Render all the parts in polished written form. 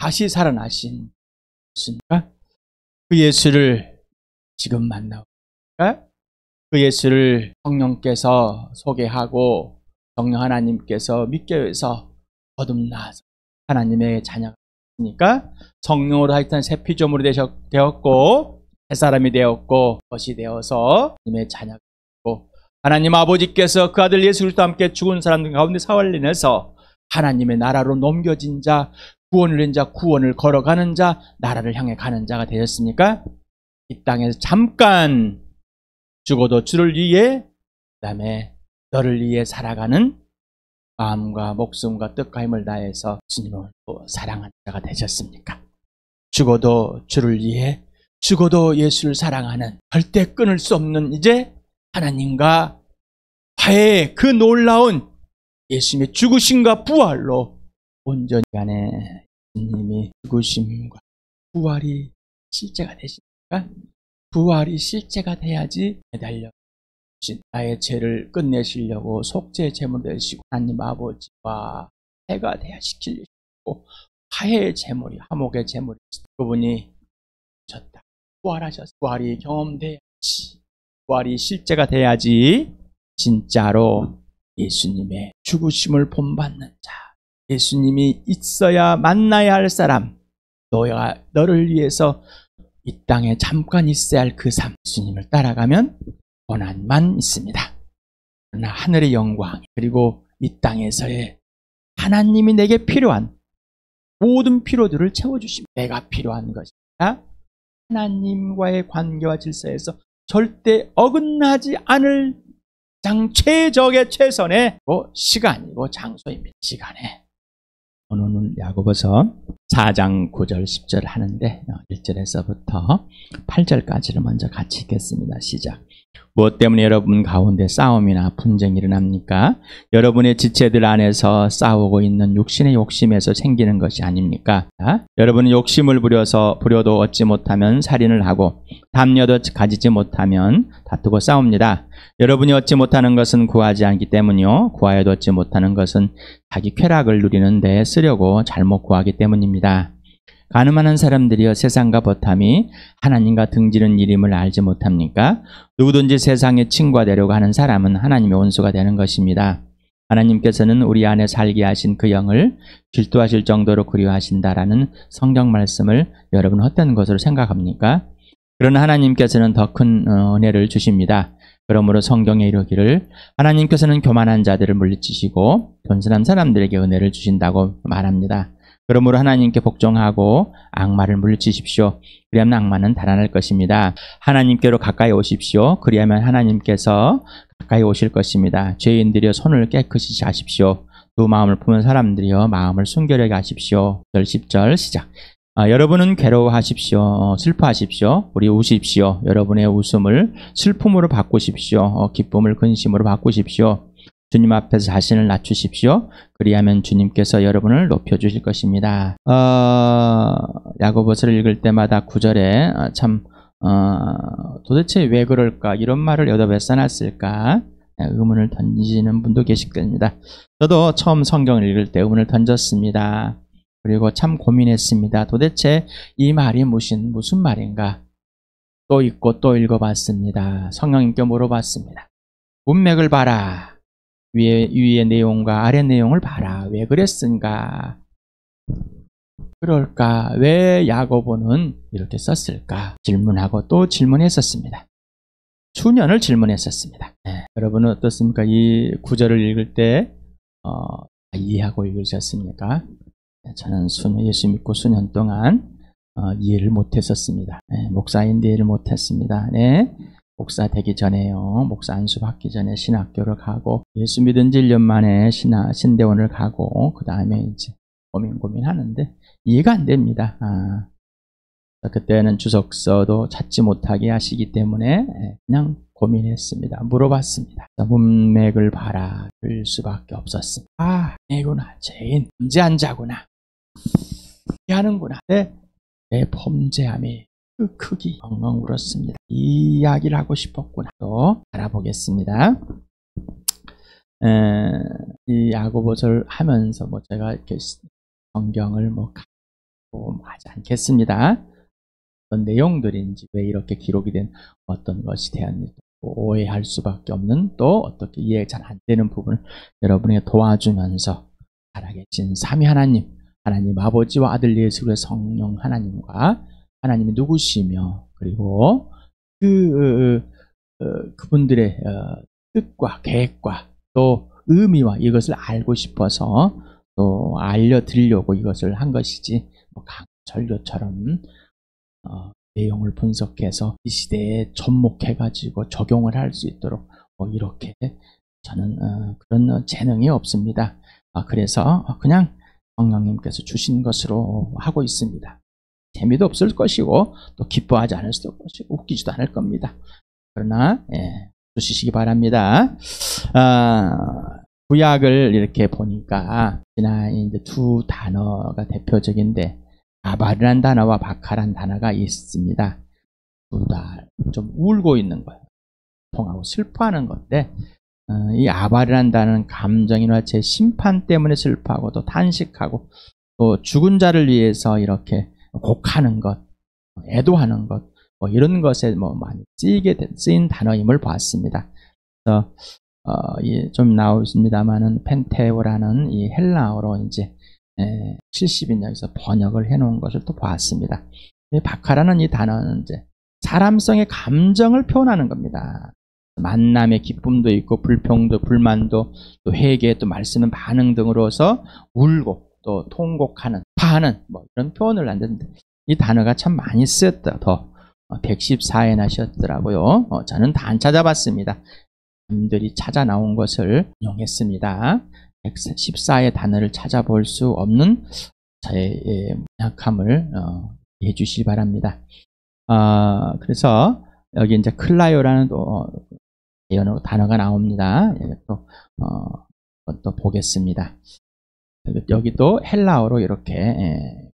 다시 살아나신 예수입니까? 그 예수를 지금 만나고 그 예수를 성령께서 소개하고 성령 하나님께서 믿게 해서 거듭나서 하나님의 자녀가 되니까 성령으로 하여튼 새 피조물이 되었고 새 사람이 되었고 것이 되어서 하나님의 자녀가 되고 하나님 아버지께서 그 아들 예수 그리스도와 함께 죽은 사람들 가운데 사활을 내서 하나님의 나라로 넘겨진 자, 구원을 낸 자, 구원을 걸어가는 자, 나라를 향해 가는 자가 되었습니까? 이 땅에서 잠깐 죽어도 주를 위해, 그 다음에 너를 위해 살아가는 마음과 목숨과 뜻과 힘을 다해서 주님을 사랑하는 자가 되셨습니까? 죽어도 주를 위해, 죽어도 예수를 사랑하는 절대 끊을 수 없는 이제 하나님과 화해의 그 놀라운 예수님의 죽으심과 부활로 온전히 안에 예수님이 죽으심과 부활이 실제가 되십니까? 부활이 실제가 돼야지 매달려 나의 죄를 끝내시려고 속죄의 제물을 되시고 하나님 아버지와 해가 돼야 시키려고 화해의 제물이 화목의 제물이 그분이 오셨다. 부활하셨다. 부활이 경험돼야지 부활이 실제가 돼야지 진짜로 예수님의 죽으심을 본받는 자 예수님이 있어야 만나야 할 사람 너를 위해서 이 땅에 잠깐 있어야 할 그 삶 예수님을 따라가면 고난만 있습니다. 그러나 하늘의 영광 그리고 이 땅에서의 하나님이 내게 필요한 모든 필요들을 채워주십니다. 내가 필요한 것이다. 하나님과의 관계와 질서에서 절대 어긋나지 않을 가장 최적의 최선의 시간이고 장소입니다. 시간에 오늘 야고보서 4장 9절 10절 하는데 1절에서부터 8절까지를 먼저 같이 읽겠습니다. 시작. 무엇 때문에 여러분 가운데 싸움이나 분쟁이 일어납니까? 여러분의 지체들 안에서 싸우고 있는 육신의 욕심에서 생기는 것이 아닙니까? 여러분은 욕심을 부려도 얻지 못하면 살인을 하고 담려도 가지지 못하면 다투고 싸웁니다. 여러분이 얻지 못하는 것은 구하지 않기 때문이요 구하여도 얻지 못하는 것은 자기 쾌락을 누리는 데 쓰려고 잘못 구하기 때문입니다. 가늠하는 사람들이여 세상과 버탐이 하나님과 등지는 일임을 알지 못합니까? 누구든지 세상에 침과되려고 하는 사람은 하나님의 원수가 되는 것입니다. 하나님께서는 우리 안에 살게 하신 그 영을 질투하실 정도로 그리워하신다라는 성경 말씀을 여러분 헛된 것으로 생각합니까? 그러나 하나님께서는 더 큰 은혜를 주십니다. 그러므로 성경에 이르기를 하나님께서는 교만한 자들을 물리치시고 겸손한 사람들에게 은혜를 주신다고 말합니다. 그러므로 하나님께 복종하고 악마를 물리치십시오. 그리하면 악마는 달아날 것입니다. 하나님께로 가까이 오십시오. 그리하면 하나님께서 가까이 오실 것입니다. 죄인들이여 손을 깨끗이 하십시오. 두 마음을 품은 사람들이여 마음을 순결하게 하십시오. 10절 시작. 여러분은 괴로워하십시오. 슬퍼하십시오. 우리 우십시오. 여러분의 웃음을 슬픔으로 바꾸십시오. 기쁨을 근심으로 바꾸십시오. 주님 앞에서 자신을 낮추십시오. 그리하면 주님께서 여러분을 높여주실 것입니다. 야고보서를 읽을 때마다 9절에 도대체 왜 그럴까? 이런 말을 여덟 배 써놨을까? 의문을 던지는 분도 계실 겁니다. 저도 처음 성경을 읽을 때 의문을 던졌습니다. 그리고 참 고민했습니다. 도대체 이 말이 무슨 말인가? 또 읽고 또 읽어봤습니다. 성령님께 물어봤습니다. 문맥을 봐라. 위의 내용과 아래 내용을 봐라. 왜 그랬은가? 그럴까? 왜 야고보는 이렇게 썼을까? 질문하고 또 질문했었습니다. 수년을 질문했었습니다. 여러분은 어떻습니까? 이 구절을 읽을 때 이해하고 읽으셨습니까? 저는 예수 믿고 수년 동안 이해를 못했었습니다. 목사인데 이해를 못했습니다. 목사 되기 전에요. 목사 안수 받기 전에 신학교를 가고 예수 믿은 지 1년 만에 신대원을 가고 그 다음에 이제 고민하는데 이해가 안 됩니다. 그때는 주석서도 찾지 못하게 하시기 때문에 그냥 고민했습니다. 물어봤습니다. 문맥을 봐라 할 수밖에 없었습니다. 이구나 죄인 범죄한자구나 하는구나 내 범죄함이 그 크기 엉엉 울었습니다. 이 이야기를 하고 싶었구나. 또 알아보겠습니다. 이 야고보서를 하면서 제가 이렇게 성경을 하지 않겠습니다. 어떤 내용들인지 왜 이렇게 기록이 된 어떤 것이 되었는지 오해할 수밖에 없는 또 어떻게 이해가 잘 안 되는 부분을 여러분에게 도와주면서 살아계신 삼위 하나님, 하나님 아버지와 아들 예수 그리스도의 성령 하나님과 하나님이 누구시며 그리고 그분들의 뜻과 계획과 또 의미와 이것을 알고 싶어서 또 알려드리려고 이것을 한 것이지 강설교처럼 내용을 분석해서 이 시대에 접목해가지고 적용을 할 수 있도록 이렇게 저는 그런 재능이 없습니다. 그래서 그냥 성령님께서 주신 것으로 하고 있습니다. 재미도 없을 것이고 또 기뻐하지 않을 수도 없을 것이고 웃기지도 않을 겁니다. 그러나 주시기 바랍니다. 구약을 이렇게 보니까 이제 두 단어가 대표적인데 아발이라는 단어와 바카라는 단어가 있습니다. 둘 다 좀 울고 있는 거예요. 통하고 슬퍼하는 건데 이 아발이라는 단어는 감정이나 제 심판 때문에 슬퍼하고 또 탄식하고 또 죽은 자를 위해서 이렇게 곡하는 것, 애도하는 것 이런 것에 많이 쓰인 단어임을 봤습니다. 그래서 좀 나오십니다만은 펜테오라는 이 헬라어로 이제 70인역에서 번역을 해놓은 것을 또 보았습니다. 바카라는 이 단어는 이제 사람성의 감정을 표현하는 겁니다. 만남의 기쁨도 있고 불평도 불만도 또 회개 또 말씀은 반응 등으로서 울고 또 통곡하는 파하는 이런 표현을 하는데 이 단어가 참 많이 쓰였다. 더 114에 나셨더라고요. 저는 다 안 찾아봤습니다. 남들이 찾아 나온 것을 인용했습니다. 114의 단어를 찾아볼 수 없는 저의 약함을 이해해 주시기 바랍니다. 그래서 여기 이제 클라요라는 예언으로 단어가 나옵니다. 또 보겠습니다. 여기도 헬라어로 이렇게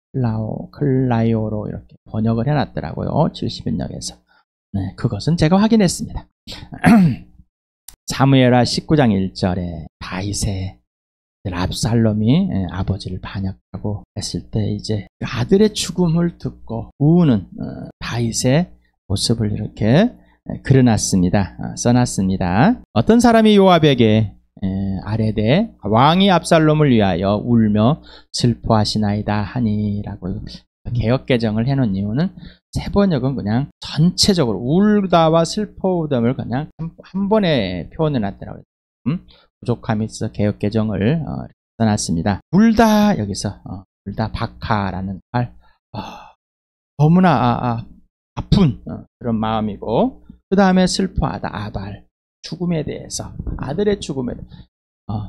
클라요로 이렇게 번역을 해놨더라고요. 70인역에서. 네, 그것은 제가 확인했습니다. 사무엘하 19장 1절에 다윗의 압살롬이 아버지를 반역하고 했을 때 이제 아들의 죽음을 듣고 우는 다윗의 모습을 이렇게 그려놨습니다. 써놨습니다. 어떤 사람이 요압에게 아뢰되 왕이 압살롬을 위하여 울며 슬퍼하시나이다 하니라고 개역개정을 해놓은 이유는 새 번역은 그냥 전체적으로 울다와 슬퍼함을 그냥 한 번에 표현해놨더라고요. 부족함이 있어 개역개정을 써놨습니다. 울다 여기서 울다 바카라는 말 너무나 아픈 그런 마음이고 그 다음에 슬퍼하다 아발 죽음에 대해서 아들의 죽음에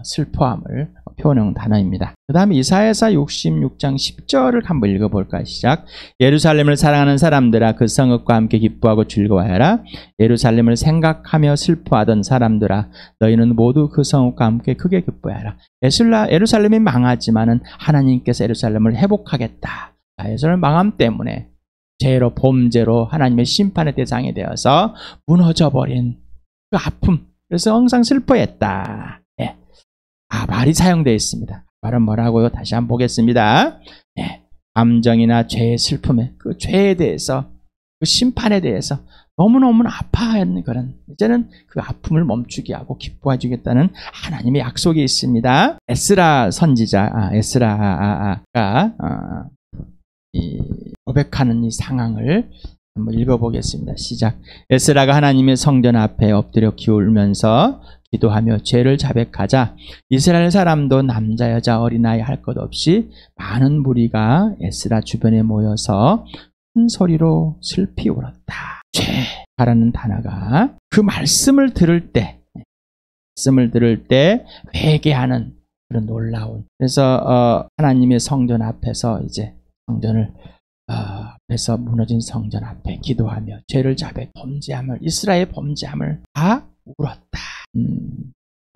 슬퍼함을 표현한 단어입니다. 그 다음에 이사야서 66장 10절을 한번 읽어볼까요? 시작. 예루살렘을 사랑하는 사람들아 그 성읍과 함께 기뻐하고 즐거워하라. 예루살렘을 생각하며 슬퍼하던 사람들아 너희는 모두 그 성읍과 함께 크게 기뻐하라. 예루살렘이 망하지만은 하나님께서 예루살렘을 회복하겠다. 예루살렘 망함 때문에 죄로 범죄로 하나님의 심판의 대상이 되어서 무너져버린 그 아픔, 그래서 항상 슬퍼했다. 말이 사용되어 있습니다. 말은 뭐라고요? 다시 한번 보겠습니다. 감정이나 죄의 슬픔에 그 죄에 대해서 그 심판에 대해서 너무너무 아파하는 그런 이제는 그 아픔을 멈추게 하고 기뻐해 주겠다는 하나님의 약속이 있습니다. 에스라 선지자 에스라가 고백하는 이 상황을 한번 읽어보겠습니다. 시작. 에스라가 하나님의 성전 앞에 엎드려 기울면서 기도하며 죄를 자백하자 이스라엘 사람도 남자 여자 어린아이 할 것 없이 많은 무리가 에스라 주변에 모여서 큰 소리로 슬피 울었다. 죄라는 단어가 그 말씀을 들을 때 회개하는 그런 놀라운 그래서 하나님의 성전 앞에서 이제 성전을 앞에서 무너진 성전 앞에 기도하며 죄를 자백 범죄함을 이스라엘 범죄함을 다 울었다.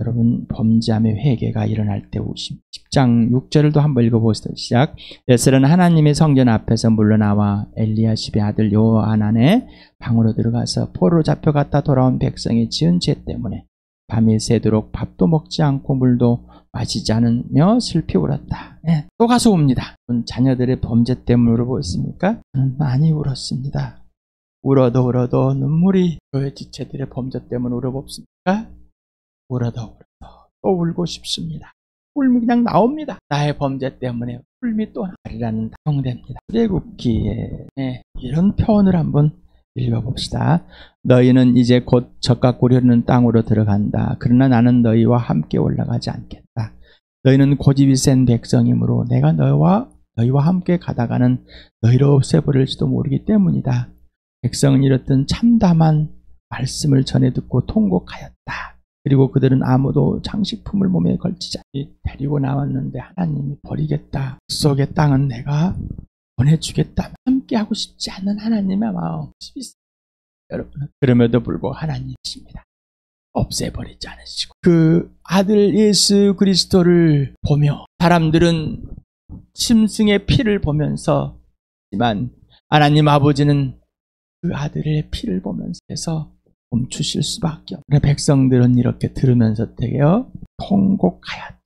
여러분 범죄함의 회개가 일어날 때 우심. 10장 6절을 한번 읽어보시죠. 시작. 에스라는 하나님의 성전 앞에서 물러나와 엘리야십의 아들 요하난의 방으로 들어가서 포로로 잡혀갔다 돌아온 백성이 지은 죄 때문에 밤이 새도록 밥도 먹지 않고 물도 마시지 않으며 슬피 울었다. 예, 또 가서 웁니다. 자녀들의 범죄 때문에 울어보고 있습니까? 저는 많이 울었습니다. 울어도 눈물이 교회 지체들의 범죄 때문에 울어봅습니까? 울어도 또 울고 싶습니다. 울음이 그냥 나옵니다. 나의 범죄 때문에 울음이 또 나리라는 형됩니다. 출애굽기에 이런 표현을 한번 읽어봅시다. 너희는 이제 곧 젖과 꿀이 흐르는 땅으로 들어간다. 그러나 나는 너희와 함께 올라가지 않겠다. 너희는 고집이 센 백성이므로 내가 너희와 함께 가다가는 너희를 없애버릴지도 모르기 때문이다. 백성은 이렇듯 참담한 말씀을 전해 듣고 통곡하였다. 그리고 그들은 아무도 장식품을 몸에 걸치지 않고 데리고 나왔는데 하나님이 버리겠다. 속의 땅은 내가 보내주겠다. 함께하고 싶지 않는 하나님의 마음이 있습니다. 여러분, 그럼에도 불구하고 하나님이십니다. 없애버리지 않으시고 그 아들 예수 그리스도를 보며 사람들은 짐승의 피를 보면서 하지만 하나님 아버지는 그 아들의 피를 보면서 해서 멈추실 수밖에 없는 백성들은 이렇게 들으면서 되게 통곡하였다.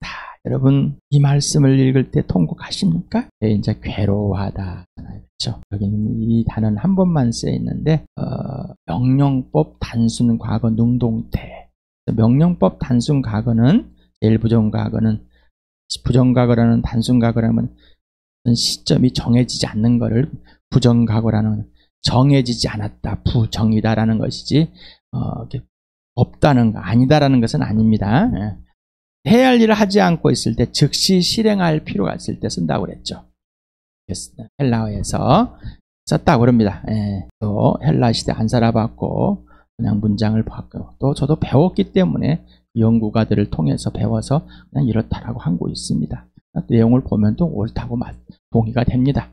여러분 이 말씀을 읽을 때 통곡하십니까? 이제 괴로워하다. 그렇죠? 여기는 이 단어는 한 번만 쓰여 있는데 명령법 단순 과거 능동태. 명령법 단순 과거는 제일 부정과거는 부정과거라는 단순 과거라면 시점이 정해지지 않는 것을 부정과거라는 정해지지 않았다, 부정이다라는 것이지 없다는 거, 아니다라는 것은 아닙니다. 해야 할 일을 하지 않고 있을 때 즉시 실행할 필요가 있을 때 쓴다고 그랬죠. 헬라어에서 썼다고 그럽니다. 또 헬라 시대 안 살아봤고 그냥 문장을 봤고 또 저도 배웠기 때문에 연구가들을 통해서 배워서 그냥 이렇다라고 하고 있습니다. 내용을 보면 또 옳다고 동의가 됩니다.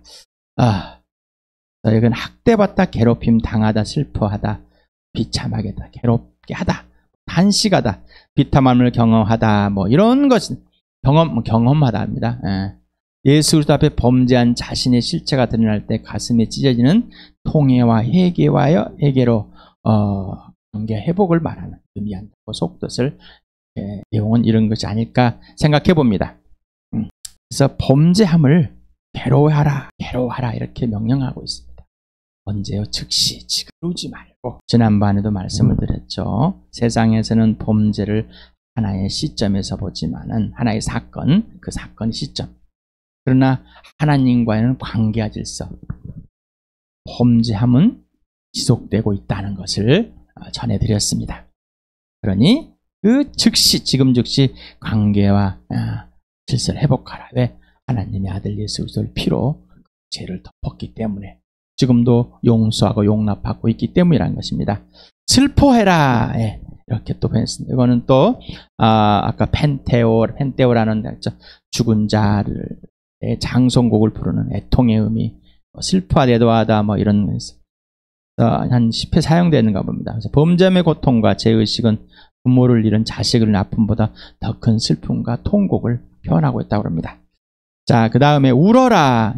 이건 학대받다, 괴롭힘 당하다, 슬퍼하다, 비참하게다, 괴롭게 하다, 단식하다, 비참함을 경험하다, 뭐 이런 것은 경험하다 합니다. 예수 그리스도 앞에 범죄한 자신의 실체가 드러날 때 가슴에 찢어지는 통해와 회개로 관계 회복을 말하는 의미한다고 속뜻을 내용은 이런 것이 아닐까 생각해 봅니다. 그래서 범죄함을 괴로워하라 이렇게 명령하고 있습니다. 언제요? 즉시 지금 그러지 말고 지난번에도 말씀을 드렸죠. 세상에서는 범죄를 하나의 시점에서 보지만은 하나의 사건, 그 사건의 시점. 그러나 하나님과는 관계와 질서, 범죄함은 지속되고 있다는 것을 전해드렸습니다. 그러니 그 즉시 지금 즉시 관계와 질서를 회복하라. 왜? 하나님의 아들 예수 그리스도를 피로 죄를 덮었기 때문에 지금도 용서하고 용납하고 있기 때문이라는 것입니다. 슬퍼해라. 이렇게 또 표현했습니다. 이거는 또 아까 펜테오라는 죽은 자를 장송곡을 부르는 애통의 의미, 슬퍼하다, 애도하다 뭐 이런 한 10회 사용되는가 봅니다. 그래서 범죄의 고통과 죄의식은 부모를 잃은 자식을 아픔보다 더 큰 슬픔과 통곡을 표현하고 있다고 합니다. 자, 그 다음에 울어라.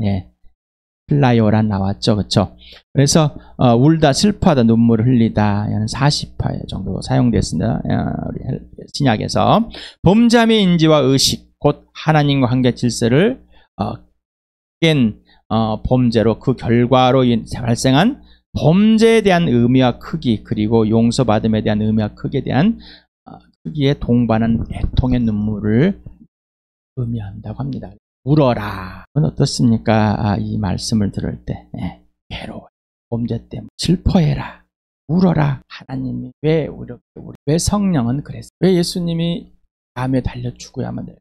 플라이오란 나왔죠. 그렇죠? 그래서 울다, 슬퍼하다, 눈물을 흘리다 40회 정도 사용됐습니다. 우리 신약에서 범죄의 인지와 의식, 곧 하나님과 관계 질서를 깬 범죄로 그 결과로 발생한 범죄에 대한 의미와 크기, 그리고 용서받음에 대한 의미와 크기에 대한 크기에 동반한 애통의 눈물을 의미한다고 합니다. 울어라. 그건 어떻습니까? 이 말씀을 들을 때 괴로워, 범죄 때문에 슬퍼해라, 울어라. 하나님이 왜 성령은 그랬어요? 왜 예수님이 암에 달려 죽어야만 돼요?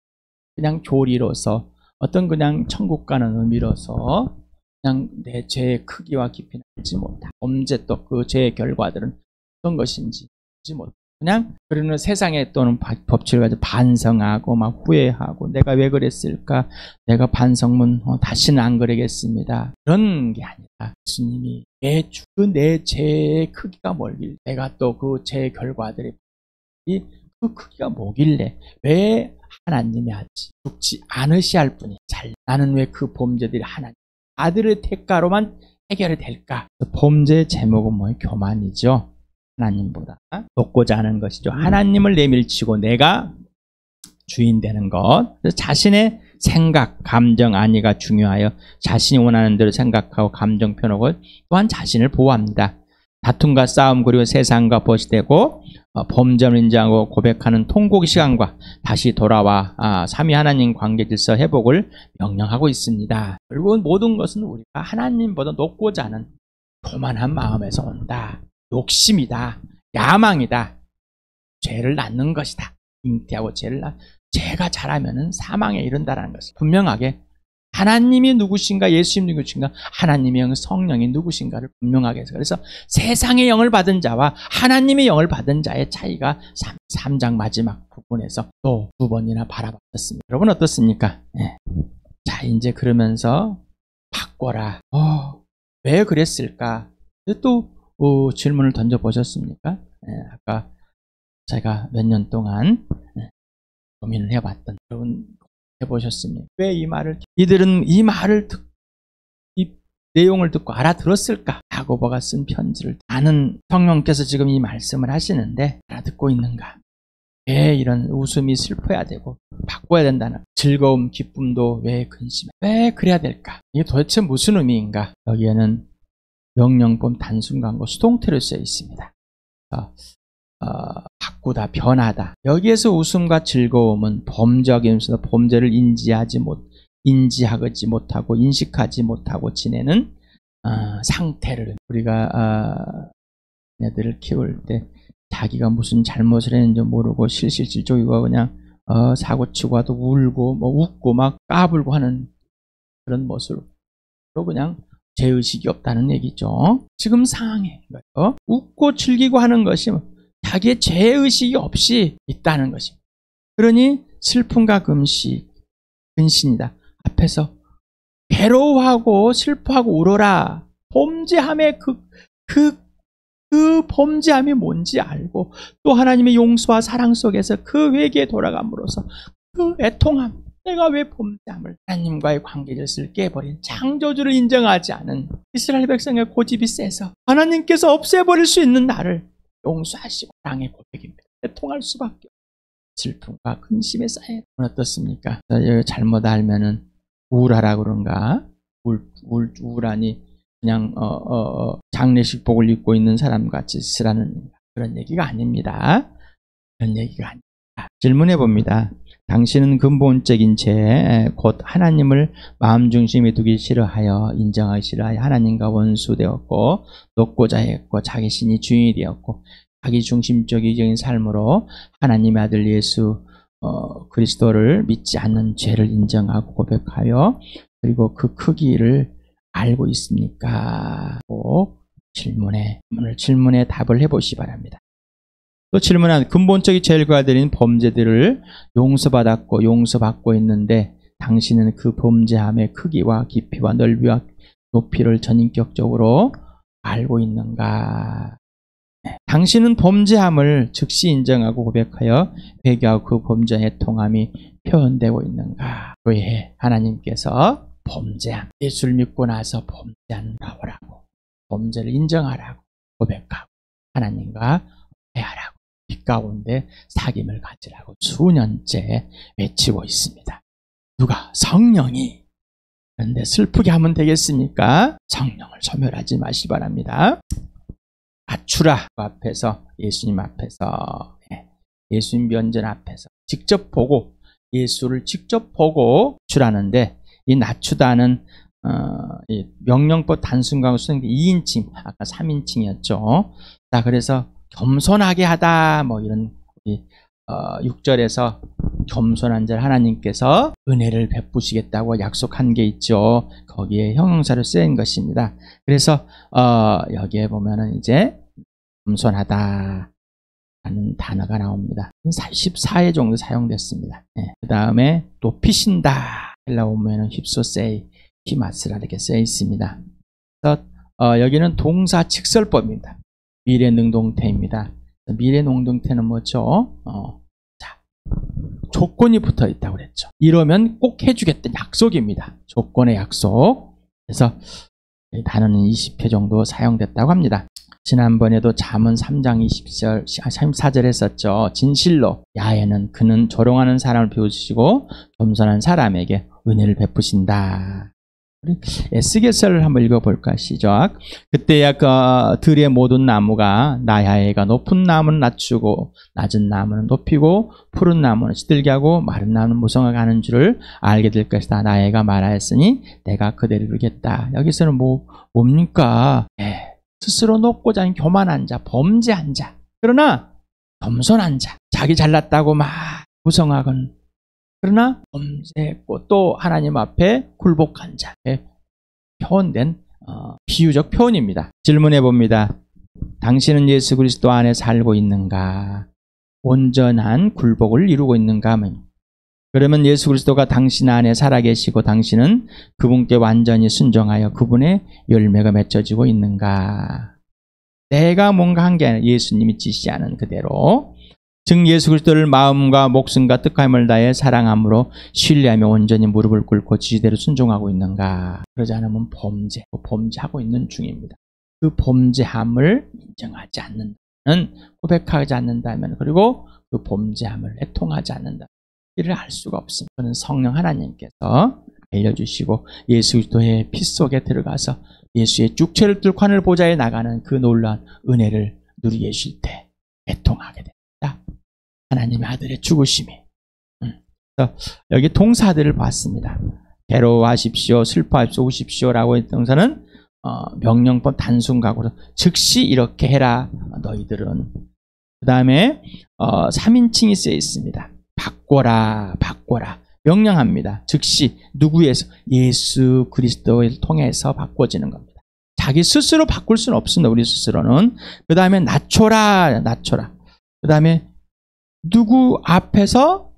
그냥 교리로서 어떤 그냥 천국 가는 의미로서 그냥 내 죄의 크기와 깊이는 알지 못하고 범죄 또 그 죄의 결과들은 어떤 것인지 알지 못하고 그냥 그러는 세상에 또는 법칙을 가지고 반성하고 막 후회하고 내가 왜 그랬을까? 내가 반성문 다시는 안 그러겠습니다. 그런 게 아니라 예수님이 내 죄의 크기가 뭘길래 내가 또 그 죄의 결과들이 그 크기가 뭐길래 왜 하나님이 죽지 않으시야 할 뿐이 나는 왜 그 범죄들이 하나님 아들의 대가로만 해결이 될까? 범죄의 제목은 뭐예요? 교만이죠. 하나님보다 높고자 하는 것이죠. 하나님을 내밀치고 내가 주인 되는 것. 그래서 자신의 생각, 감정, 안위가 중요하여 자신이 원하는 대로 생각하고 감정 표현하고 또한 자신을 보호합니다. 다툼과 싸움 그리고 세상과 벗이되고 범죄를 인정하고 고백하는 통곡의 시간과 다시 돌아와 삼위 하나님 관계 질서 회복을 명령하고 있습니다. 결국은 모든 것은 우리가 하나님보다 높고자 하는 교만한 마음에서 온다. 욕심이다. 야망이다. 죄를 낳는 것이다. 잉태하고 죄가 자라면은 사망에 이른다라는 것을 분명하게 하나님이 누구신가, 예수님이 누구신가, 하나님의 영, 성령이 누구신가를 분명하게 해서 그래서 세상의 영을 받은 자와 하나님의 영을 받은 자의 차이가 3장 마지막 부분에서 또 2번이나 바라봤습니다. 여러분 어떻습니까? 네. 자, 이제 그러면서 바꿔라. 왜 그랬을까? 또 질문을 던져보셨습니까? 네, 아까 제가 몇 년 동안 고민을 해봤던 여러분 해보셨습니까? 왜 이 말을 이들은 이 내용을 듣고 알아들었을까? 야고보가 쓴 편지를 나는 성령께서 지금 이 말씀을 하시는데 알아듣고 있는가? 왜 이런 웃음이 슬퍼야 되고 바꿔야 된다는 즐거움, 기쁨도 왜 근심해? 왜 그래야 될까? 이게 도대체 무슨 의미인가? 여기에는 명령법 단순광고 수동태로 쓰여 있습니다. 바꾸다, 변하다. 여기에서 웃음과 즐거움은 범죄하면서 범죄를 인지하지 못하고 인식하지 못하고 지내는 상태를 우리가 애들을 키울 때 자기가 무슨 잘못을 했는지 모르고 실실실족이고 그냥 사고치고 와도 울고 웃고 막 까불고 하는 그런 모습으로 그냥 죄의식이 없다는 얘기죠. 지금 상황에 웃고 즐기고 하는 것이 자기의 죄의식이 없이 있다는 것입니다. 그러니 슬픔과 근신이다. 앞에서 괴로워하고 슬퍼하고 울어라. 범죄함의 그 범죄함이 뭔지 알고 또 하나님의 용서와 사랑 속에서 그 회개에 돌아감으로써 그 애통함, 내가 왜 범죄함을 하나님과의 관계 질서를 깨버린 창조주를 인정하지 않은 이스라엘 백성의 고집이 세서 하나님께서 없애버릴 수 있는 나를 용서하시고 사랑의 고백입니다. 애통할 수밖에 슬픔과 근심에 쌓여 어떻습니까? 잘못 알면은 우울하라 그런가? 우울하니 그냥 장례식복을 입고 있는 사람같이 쓰라는 그런 얘기가 아닙니다. 그런 얘기가 아닙니다. 질문해 봅니다. 당신은 근본적인 죄, 곧 하나님을 마음 중심에 두기 싫어하여 인정하기 싫어하여 하나님과 원수되었고 높고자 했고 자기 신이 주인이 되었고 자기 중심적인 삶으로 하나님의 아들 예수 그리스도를 믿지 않는 죄를 인정하고 고백하여 그리고 그 크기를 알고 있습니까? 꼭 질문에 답을 해보시기 바랍니다. 또 질문한 근본적인 죄를 드린 범죄들을 용서받았고 용서받고 있는데 당신은 그 범죄함의 크기와 깊이와 넓이와 높이를 전인격적으로 알고 있는가? 당신은 범죄함을 즉시 인정하고 고백하여 회개하고 그 범죄의 통함이 표현되고 있는가? 왜 하나님께서 범죄함, 예수를 믿고 나서 범죄한다고 범죄를 인정하라고 고백하고 하나님과 회하라고 빛 가운데 사귐을 가지라고 수년째 외치고 있습니다. 누가? 성령이. 그런데 슬프게 하면 되겠습니까? 성령을 소멸하지 마시기 바랍니다. 낮추라 앞에서 예수님 앞에서 예수님 면전 앞에서 직접 보고 예수를 직접 보고 낮추라는데 이 낮추다는 이 명령법 단순광고 수동태 2인칭 아까 3인칭이었죠. 자 그래서 겸손하게 하다 뭐 이런 6절에서 겸손한 자를 하나님께서 은혜를 베푸시겠다고 약속한 게 있죠. 거기에 형용사로 쓰인 것입니다. 그래서 여기에 보면은 이제 겸손하다 라는 단어가 나옵니다. 14회 정도 사용됐습니다. 그 다음에 높이신다 헬라어 보면은 휩소세이 히마스라 이렇게 쓰여 있습니다. 그래서 여기는 동사 직설법입니다. 미래 능동태입니다. 미래 능동태는 뭐죠? 자, 조건이 붙어 있다고 그랬죠. 이러면 꼭 해주겠다는 약속입니다. 조건의 약속. 그래서 이 단어는 20회 정도 사용됐다고 합니다. 지난번에도 잠언 3장 24절 했었죠. 진실로 야훼는 그는 조롱하는 사람을 비웃으시고 겸손한 사람에게 은혜를 베푸신다. 우리 에스겔서를 한번 읽어볼까? 시작. 그때야 그 들의 모든 나무가 나야훼가 높은 나무는 낮추고 낮은 나무는 높이고 푸른 나무는 시들게 하고 마른 나무는 무성하게 하는 줄을 알게 될 것이다. 나야훼가 말하였으니 내가 그대로 이루겠다. 여기서는 뭡니까? 스스로 높고자 하는 교만한 자, 범죄한 자, 그러나 겸손한 자, 자기 잘났다고 막 무성하건 그러나 범죄했고 또 하나님 앞에 굴복한 자에 표현된 비유적 표현입니다. 질문해 봅니다. 당신은 예수 그리스도 안에 살고 있는가? 온전한 굴복을 이루고 있는가? 그러면 예수 그리스도가 당신 안에 살아계시고 당신은 그분께 완전히 순종하여 그분의 열매가 맺혀지고 있는가? 내가 뭔가 한 게 아니라 예수님이 지시하는 그대로, 즉 예수 그리스도를 마음과 목숨과 뜻함을 다해 사랑함으로 신뢰하며 온전히 무릎을 꿇고 지시대로 순종하고 있는가? 그러지 않으면 범죄하고 있는 중입니다. 그 범죄함을 인정하지 않는다면, 고백하지 않는다면, 그리고 그 범죄함을 애통하지 않는다면 이를 알 수가 없습니다. 그는 성령 하나님께서 알려주시고 예수 그리스도의 피 속에 들어가서 예수의 육체를 뚫고 하늘 보좌에 나가는 그 놀라운 은혜를 누리게 하실 때 애통하게 됩니다. 하나님의 아들의 죽으심이. 여기 동사들을 봤습니다. 괴로워하십시오, 슬퍼하십시오, 우십시오라고 했던 동사는 명령법 단순가고로 즉시 이렇게 해라 너희들은. 그 다음에 3인칭이 쓰여 있습니다. 바꿔라 명령합니다. 즉시 누구에서? 예수 그리스도를 통해서 바꿔지는 겁니다. 자기 스스로 바꿀 수는 없습니다. 우리 스스로는. 그 다음에 낮춰라. 그 다음에 누구 앞에서?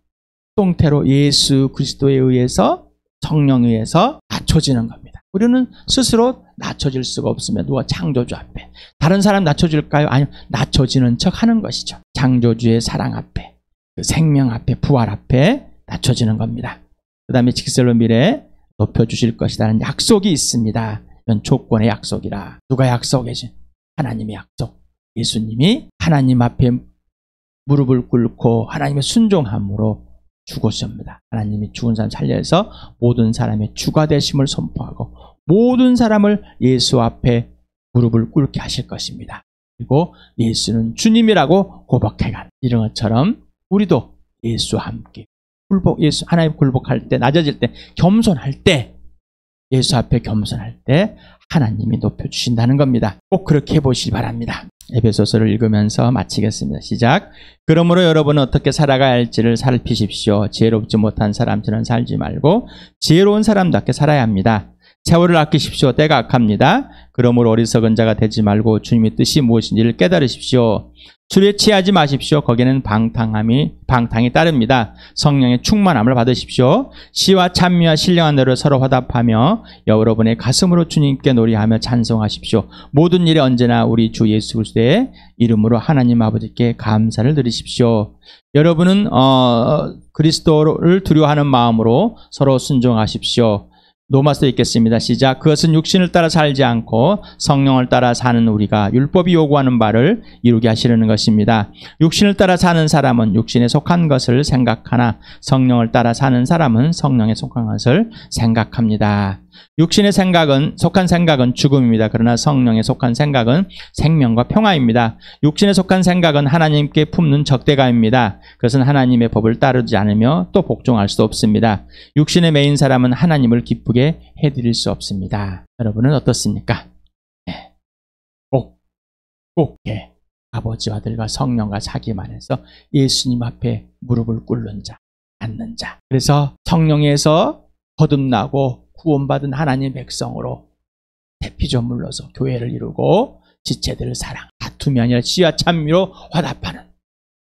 통태로 예수 그리스도에 의해서, 성령에 의해서 낮춰지는 겁니다. 우리는 스스로 낮춰질 수가 없으면 누가? 창조주 앞에. 다른 사람 낮춰줄까요? 아니요. 낮춰지는 척 하는 것이죠. 창조주의 사랑 앞에, 그 생명 앞에, 부활 앞에 낮춰지는 겁니다. 그 다음에 직설로 미래에 높여주실 것이라는 약속이 있습니다. 이건 조건의 약속이라. 누가 약속이지? 하나님의 약속. 예수님이 하나님 앞에 무릎을 꿇고 하나님의 순종함으로 죽으셨습니다. 하나님이 죽은 사람 살려서 모든 사람의 주가 되심을 선포하고 모든 사람을 예수 앞에 무릎을 꿇게 하실 것입니다. 그리고 예수는 주님이라고 고백해간 이런 것처럼 우리도 예수와 함께 하나님 굴복할 때, 낮아질 때, 겸손할 때, 예수 앞에 겸손할 때 하나님이 높여주신다는 겁니다. 꼭 그렇게 해보시기 바랍니다. 에베소서를 읽으면서 마치겠습니다. 시작. 그러므로 여러분은 어떻게 살아가야 할지를 살피십시오. 지혜롭지 못한 사람처럼 살지 말고 지혜로운 사람답게 살아야 합니다. 세월을 아끼십시오. 때가 악합니다. 그러므로 어리석은 자가 되지 말고 주님의 뜻이 무엇인지를 깨달으십시오. 술에 취하지 마십시오. 거기에는 방탕이 따릅니다. 성령의 충만함을 받으십시오. 시와 찬미와 신령한 노래로 서로 화답하며 여러분의 가슴으로 주님께 노래하며 찬송하십시오. 모든 일에 언제나 우리 주 예수 그리스도의 이름으로 하나님 아버지께 감사를 드리십시오. 여러분은 그리스도를 두려워하는 마음으로 서로 순종하십시오. 로마서 읽겠습니다. 시작. 그것은 육신을 따라 살지 않고 성령을 따라 사는 우리가 율법이 요구하는 바를 이루게 하시려는 것입니다. 육신을 따라 사는 사람은 육신에 속한 것을 생각하나 성령을 따라 사는 사람은 성령에 속한 것을 생각합니다. 육신의 속한 생각은 죽음입니다. 그러나 성령에 속한 생각은 생명과 평화입니다. 육신에 속한 생각은 하나님께 품는 적대감입니다. 그것은 하나님의 법을 따르지 않으며 또 복종할 수 없습니다. 육신에 매인 사람은 하나님을 기쁘게 해드릴 수 없습니다. 여러분은 어떻습니까? 꼭 아버지와 아들과 성령과 자기만 해서 예수님 앞에 무릎을 꿇는 자, 앉는 자. 그래서 성령에서 거듭나고 구원받은 하나님의 백성으로 대피조 물러서 교회를 이루고 지체들을 사랑, 다툼이 아니라 시와 찬미로 화답하는,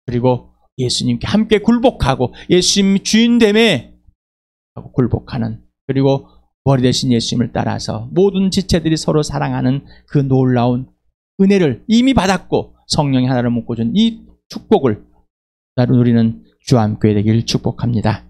그리고 예수님께 함께 굴복하고 예수님이 주인됨에 굴복하는, 그리고 머리 대신 예수님을 따라서 모든 지체들이 서로 사랑하는 그 놀라운 은혜를 이미 받았고 성령이 하나를 묶어준 이 축복을 우리는 주암교회 되기를 축복합니다.